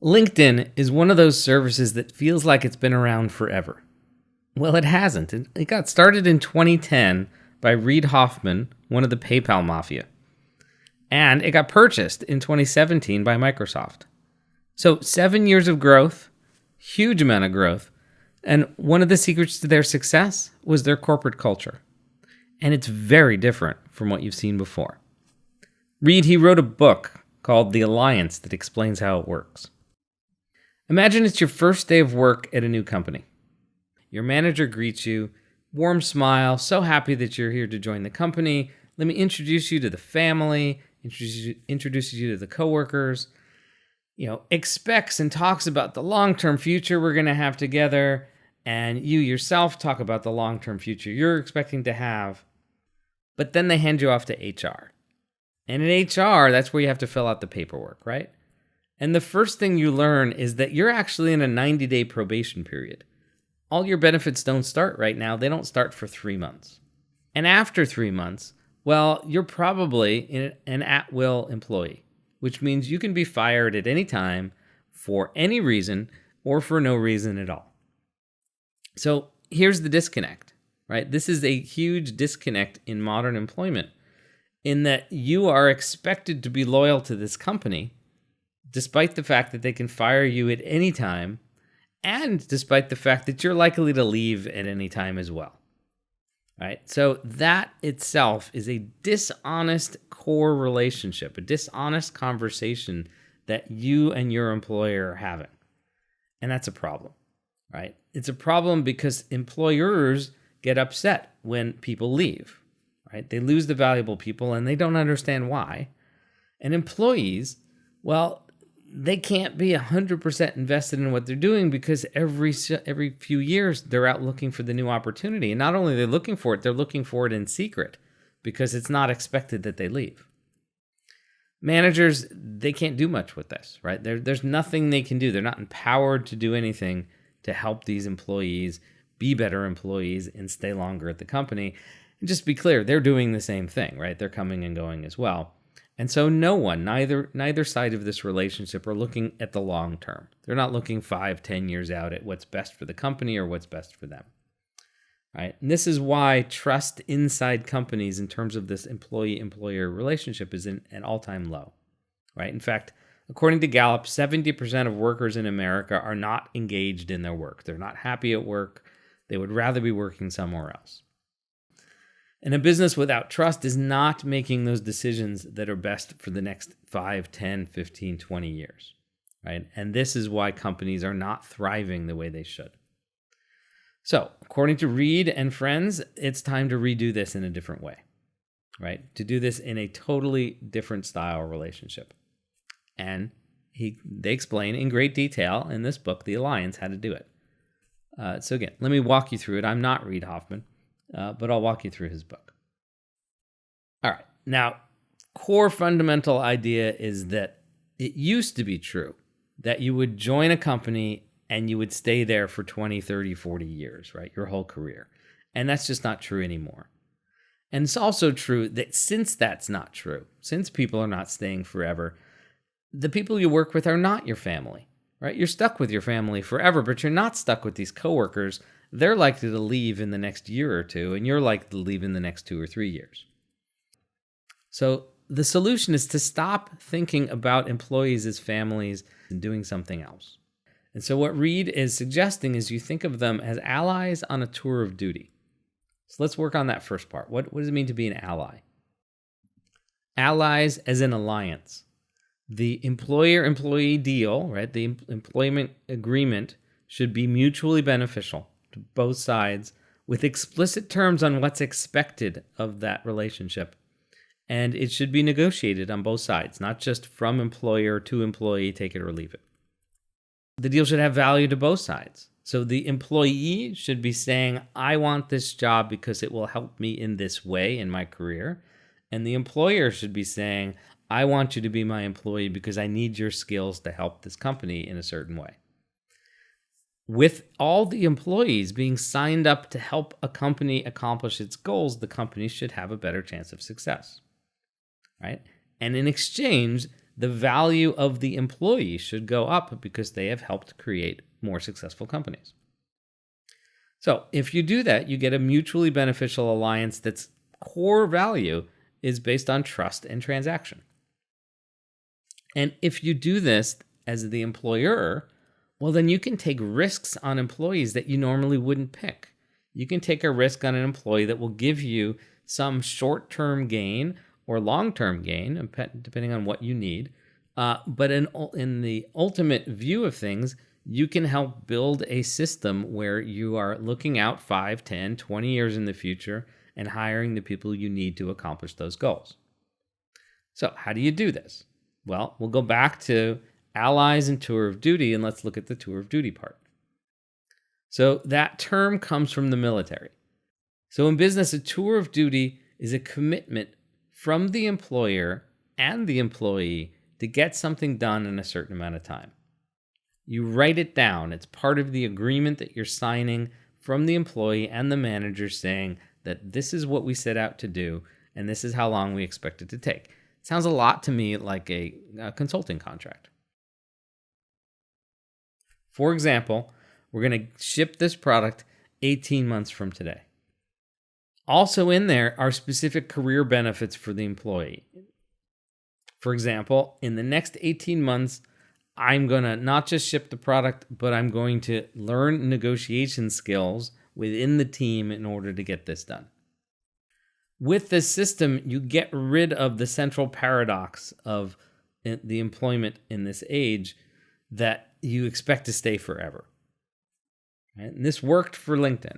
LinkedIn is one of those services that feels like it's been around forever. Well, it hasn't. It got started in 2010 by Reid Hoffman, one of the PayPal mafia. And it got purchased in 2017 by Microsoft. So 7 years of growth, huge amount of growth. And one of the secrets to their success was their corporate culture. And it's very different from what you've seen before. Reid, he wrote a book called The Alliance that explains how it works. Imagine it's your first day of work at a new company. Your manager greets you, warm smile, so happy that you're here to join the company. Let me introduce you to the family, introduce you to the coworkers. Expects and talks about the long-term future we're going to have together, and you yourself talk about the long-term future you're expecting to have. But then they hand you off to HR. And in HR, that's where you have to fill out the paperwork, right? And the first thing you learn is that you're actually in a 90-day probation period. All your benefits don't start right now. They don't start for 3 months. And after 3 months, well, you're probably an at-will employee, which means you can be fired at any time for any reason or for no reason at all. So here's the disconnect, right? This is a huge disconnect in modern employment in that you are expected to be loyal to this company despite the fact that they can fire you at any time, and despite the fact that you're likely to leave at any time as well. Right? So that itself is a dishonest core relationship, a dishonest conversation that you and your employer are having. And that's a problem, right? It's a problem because employers get upset when people leave, right? They lose the valuable people and they don't understand why. And employees, well, they can't be 100% invested in what they're doing because every few years they're out looking for the new opportunity. And not only are they looking for it, they're looking for it in secret because it's not expected that they leave. Managers, they can't do much with this, right? There's nothing they can do. They're not empowered to do anything to help these employees be better employees and stay longer at the company. And just be clear, they're doing the same thing, right? They're coming and going as well. And so no one, neither side of this relationship are looking at the long term. They're not looking 5-10 years out at what's best for the company or what's best for them. Right? And this is why trust inside companies in terms of this employee-employer relationship is in an all-time low. Right? In fact, according to Gallup, 70% of workers in America are not engaged in their work. They're not happy at work. They would rather be working somewhere else. And a business without trust is not making those decisions that are best for the next 5, 10, 15, 20 years, right? And this is why companies are not thriving the way they should. So, according to Reid and friends, it's time to redo this in a different way, right? To do this in a totally different style relationship. And they explain in great detail in this book, The Alliance, how to do it. So again, let me walk you through it. I'm not Reid Hoffman. But I'll walk you through his book. All right. Now, core fundamental idea is that it used to be true that you would join a company and you would stay there for 20, 30, 40 years, right? Your whole career. And that's just not true anymore. And it's also true that since that's not true, since people are not staying forever, the people you work with are not your family, right? You're stuck with your family forever, but you're not stuck with these coworkers. They're likely to leave in the next year or two, and you're likely to leave in the next 2 or 3 years. So the solution is to stop thinking about employees as families and doing something else. And so what Reid is suggesting is you think of them as allies on a tour of duty. So let's work on that first part. What does it mean to be an ally? Allies as an alliance. The employer-employee deal, right? The employment agreement should be mutually beneficial to both sides with explicit terms on what's expected of that relationship. And it should be negotiated on both sides, not just from employer to employee, take it or leave it. The deal should have value to both sides. So the employee should be saying, I want this job because it will help me in this way in my career. And the employer should be saying, I want you to be my employee because I need your skills to help this company in a certain way. With all the employees being signed up to help a company accomplish its goals, the company should have a better chance of success, right? And in exchange, the value of the employee should go up because they have helped create more successful companies. So if you do that, you get a mutually beneficial alliance that's core value is based on trust and transaction. And if you do this as the employer, well, then you can take risks on employees that you normally wouldn't pick. You can take a risk on an employee that will give you some short-term gain or long-term gain, depending on what you need. But in the ultimate view of things, you can help build a system where you are looking out 5, 10, 20 years in the future and hiring the people you need to accomplish those goals. So how do you do this? Well, we'll go back to allies and tour of duty, and let's look at the tour of duty part. So that term comes from the military. So in business, a tour of duty is a commitment from the employer and the employee to get something done in a certain amount of time. You write it down. It's part of the agreement that you're signing from the employee and the manager saying that this is what we set out to do and this is how long we expect it to take. It sounds a lot to me like a consulting contract. For example, we're going to ship this product 18 months from today. Also in there are specific career benefits for the employee. For example, in the next 18 months, I'm going to not just ship the product, but I'm going to learn negotiation skills within the team in order to get this done. With this system, you get rid of the central paradox of the employment in this age that you expect to stay forever. Right? And this worked for LinkedIn.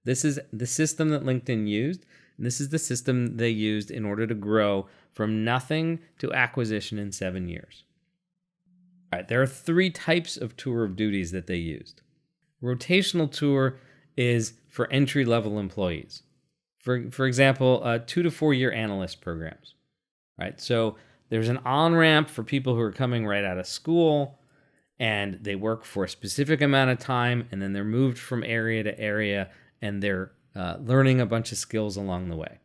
This is the system that LinkedIn used, and this is the system they used in order to grow from nothing to acquisition in 7 years. All right, there are 3 types of tour of duties that they used. Rotational tour is for entry-level employees. For example, 2 to 4 year analyst programs. Right, so there's an on-ramp for people who are coming right out of school, and they work for a specific amount of time, and then they're moved from area to area, and they're learning a bunch of skills along the way.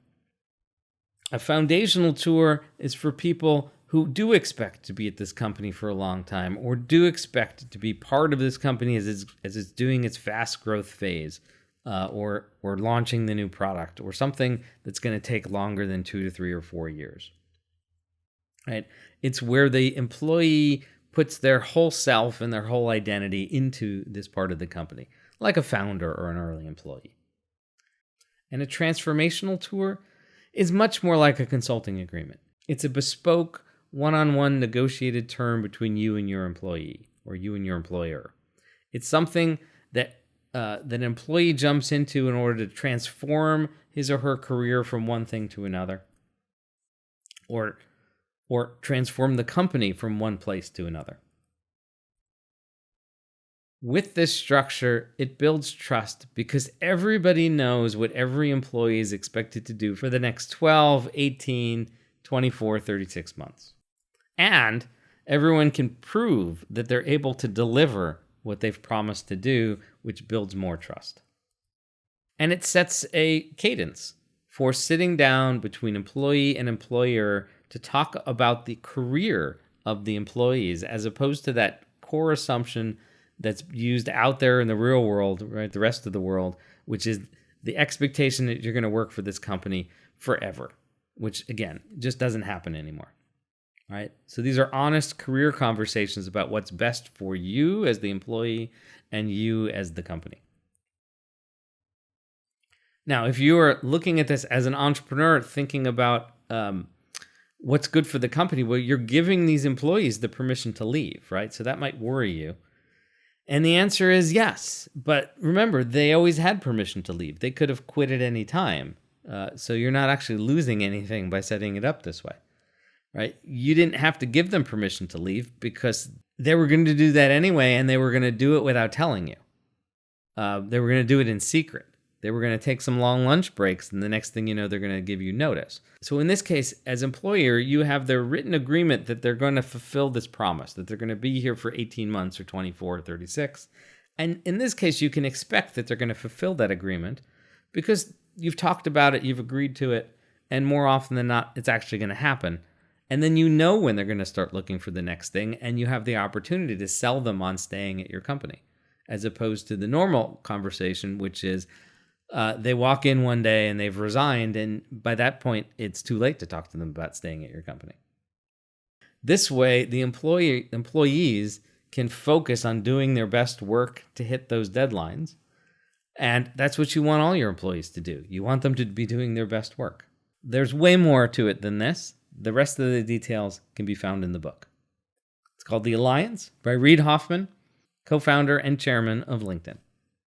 A foundational tour is for people who do expect to be at this company for a long time, or do expect to be part of this company as it's doing its fast growth phase, or launching the new product, or something that's going to take longer than 2 to 3 or 4 years. Right? It's where the employee puts their whole self and their whole identity into this part of the company, like a founder or an early employee. And a transformational tour is much more like a consulting agreement. It's a bespoke, one-on-one negotiated term between you and your employee, or you and your employer. It's something that an employee jumps into in order to transform his or her career from one thing to another, or transform the company from one place to another. With this structure, it builds trust because everybody knows what every employee is expected to do for the next 12, 18, 24, 36 months. And everyone can prove that they're able to deliver what they've promised to do, which builds more trust. And it sets a cadence for sitting down between employee and employer to talk about the career of the employees, as opposed to that core assumption that's used out there in the real world, right, the rest of the world, which is the expectation that you're going to work for this company forever, which, again, just doesn't happen anymore. Right? So these are honest career conversations about what's best for you as the employee and you as the company. Now, if you are looking at this as an entrepreneur, thinking about what's good for the company, well, you're giving these employees the permission to leave, right? So that might worry you. And the answer is yes. But remember, they always had permission to leave. They could have quit at any time. So you're not actually losing anything by setting it up this way. Right? You didn't have to give them permission to leave because they were going to do that anyway, and they were going to do it without telling you. They were going to do it in secret. They were going to take some long lunch breaks, and the next thing you know, they're going to give you notice. So in this case, as employer, you have their written agreement that they're going to fulfill this promise, that they're going to be here for 18 months or 24 or 36. And in this case, you can expect that they're going to fulfill that agreement because you've talked about it, you've agreed to it, and more often than not, it's actually going to happen. And then you know when they're going to start looking for the next thing, and you have the opportunity to sell them on staying at your company, as opposed to the normal conversation, which is they walk in one day and they've resigned, and by that point, it's too late to talk to them about staying at your company. This way, the employees can focus on doing their best work to hit those deadlines, and that's what you want all your employees to do. You want them to be doing their best work. There's way more to it than this. The rest of the details can be found in the book. It's called The Alliance by Reid Hoffman, co-founder and chairman of LinkedIn.